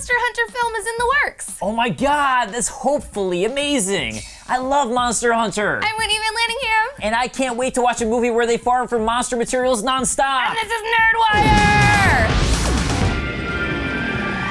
Monster Hunter film is in the works. Oh my god, that's hopefully amazing. I love Monster Hunter. I'm Whitney Van Lanningham. And I can't wait to watch a movie where they farm for monster materials nonstop. And this is NerdWire!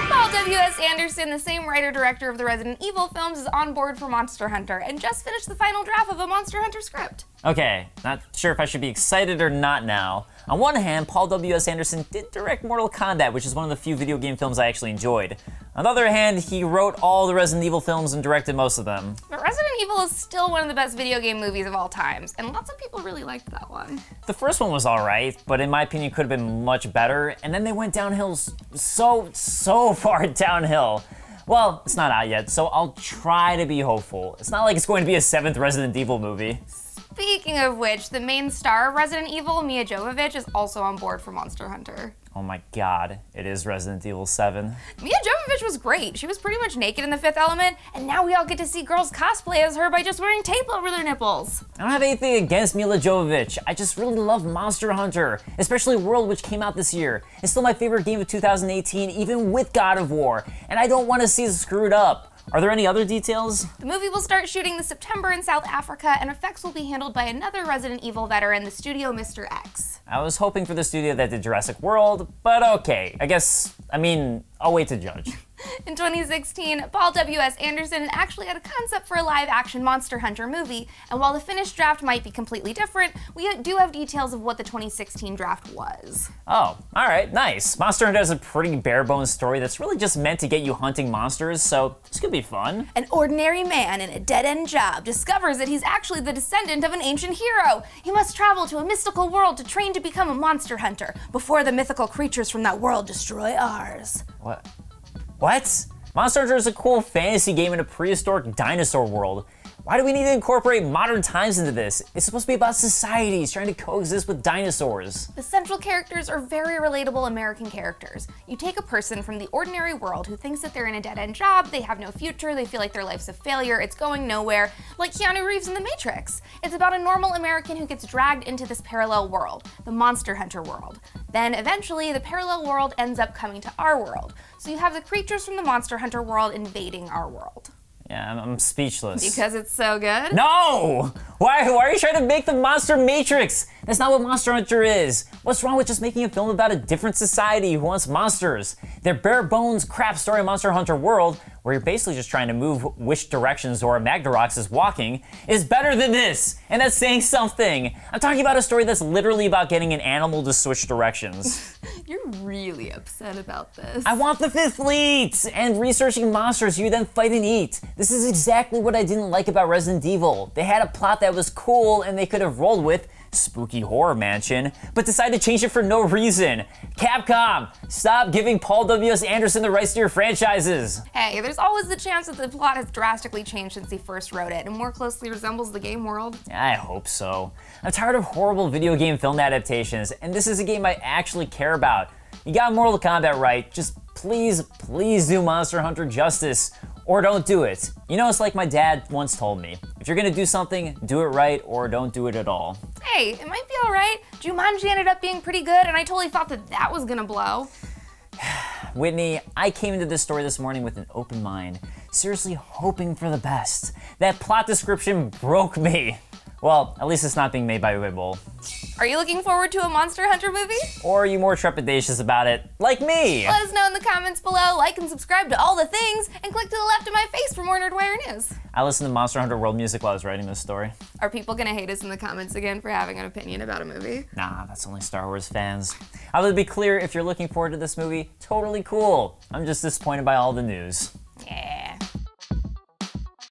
Paul W.S. Anderson, the same writer-director of the Resident Evil films, is on board for Monster Hunter and just finished the final draft of a Monster Hunter script. Okay, not sure if I should be excited or not now. On one hand, Paul W.S. Anderson did direct Mortal Kombat, which is one of the few video game films I actually enjoyed. On the other hand, he wrote all the Resident Evil films and directed most of them. But Resident Evil is still one of the best video game movies of all times, and lots of people really liked that one. The first one was alright, but in my opinion could have been much better, and then they went downhill so far downhill. Well, it's not out yet, so I'll try to be hopeful. It's not like it's going to be a 7th Resident Evil movie. Speaking of which, the main star of Resident Evil, Milla Jovovich, is also on board for Monster Hunter. Oh my god, it is Resident Evil 7. Milla Jovovich was great. She was pretty much naked in The Fifth Element, and now we all get to see girls cosplay as her by just wearing tape over their nipples. I don't have anything against Milla Jovovich. I just really love Monster Hunter, especially World, which came out this year. It's still my favorite game of 2018, even with God of War, and I don't want to see it screwed up. Are there any other details? The movie will start shooting this September in South Africa, and effects will be handled by another Resident Evil veteran, the studio Mr. X. I was hoping for the studio that did Jurassic World, but okay. I'll wait to judge. In 2016, Paul W.S. Anderson actually had a concept for a live-action Monster Hunter movie, and while the finished draft might be completely different, we do have details of what the 2016 draft was. Oh, alright, nice. Monster Hunter has a pretty bare-bones story that's really just meant to get you hunting monsters, so this could be fun. An ordinary man in a dead-end job discovers that he's actually the descendant of an ancient hero. He must travel to a mystical world to train to become a monster hunter before the mythical creatures from that world destroy ours. What? Monster Hunter is a cool fantasy game in a prehistoric dinosaur world. Why do we need to incorporate modern times into this? It's supposed to be about societies trying to coexist with dinosaurs. The central characters are very relatable American characters. You take a person from the ordinary world who thinks that they're in a dead-end job, they have no future, they feel like their life's a failure, it's going nowhere, like Keanu Reeves in The Matrix. It's about a normal American who gets dragged into this parallel world, the Monster Hunter world. Then eventually, the parallel world ends up coming to our world. So you have the creatures from the Monster Hunter world invading our world. Yeah, I'm speechless. Because it's so good? No! Why are you trying to make the Monster Matrix? That's not what Monster Hunter is. What's wrong with just making a film about a different society who wants monsters? Their bare bones crap story Monster Hunter world, where you're basically just trying to move which directions Zora Magdarox is walking, is better than this, and that's saying something. I'm talking about a story that's literally about getting an animal to switch directions. You're really upset about this. I want the Fifth Fleet and researching monsters you then fight and eat. This is exactly what I didn't like about Resident Evil. They had a plot that was cool and they could have rolled with, spooky horror mansion, but decided to change it for no reason. Capcom, stop giving Paul W.S. Anderson the rights to your franchises. Hey, there's always the chance that the plot has drastically changed since he first wrote it and more closely resembles the game world. I hope so. I'm tired of horrible video game film adaptations, and this is a game I actually care about. You got Mortal Kombat right, just please do Monster Hunter justice. Or don't do it. You know, it's like my dad once told me. If you're gonna do something, do it right or don't do it at all. Hey, it might be alright. Jumanji ended up being pretty good and I totally thought that was gonna blow. Whitney, I came into this story this morning with an open mind, seriously hoping for the best. That plot description broke me. Well, at least it's not being made by Webull. Are you looking forward to a Monster Hunter movie? Or are you more trepidatious about it, like me? Let us know in the comments below, like and subscribe to all the things, and click to the left of my face for more NerdWire news. I listened to Monster Hunter World music while I was writing this story. Are people gonna hate us in the comments again for having an opinion about a movie? Nah, that's only Star Wars fans. I would be clear, if you're looking forward to this movie, totally cool. I'm just disappointed by all the news.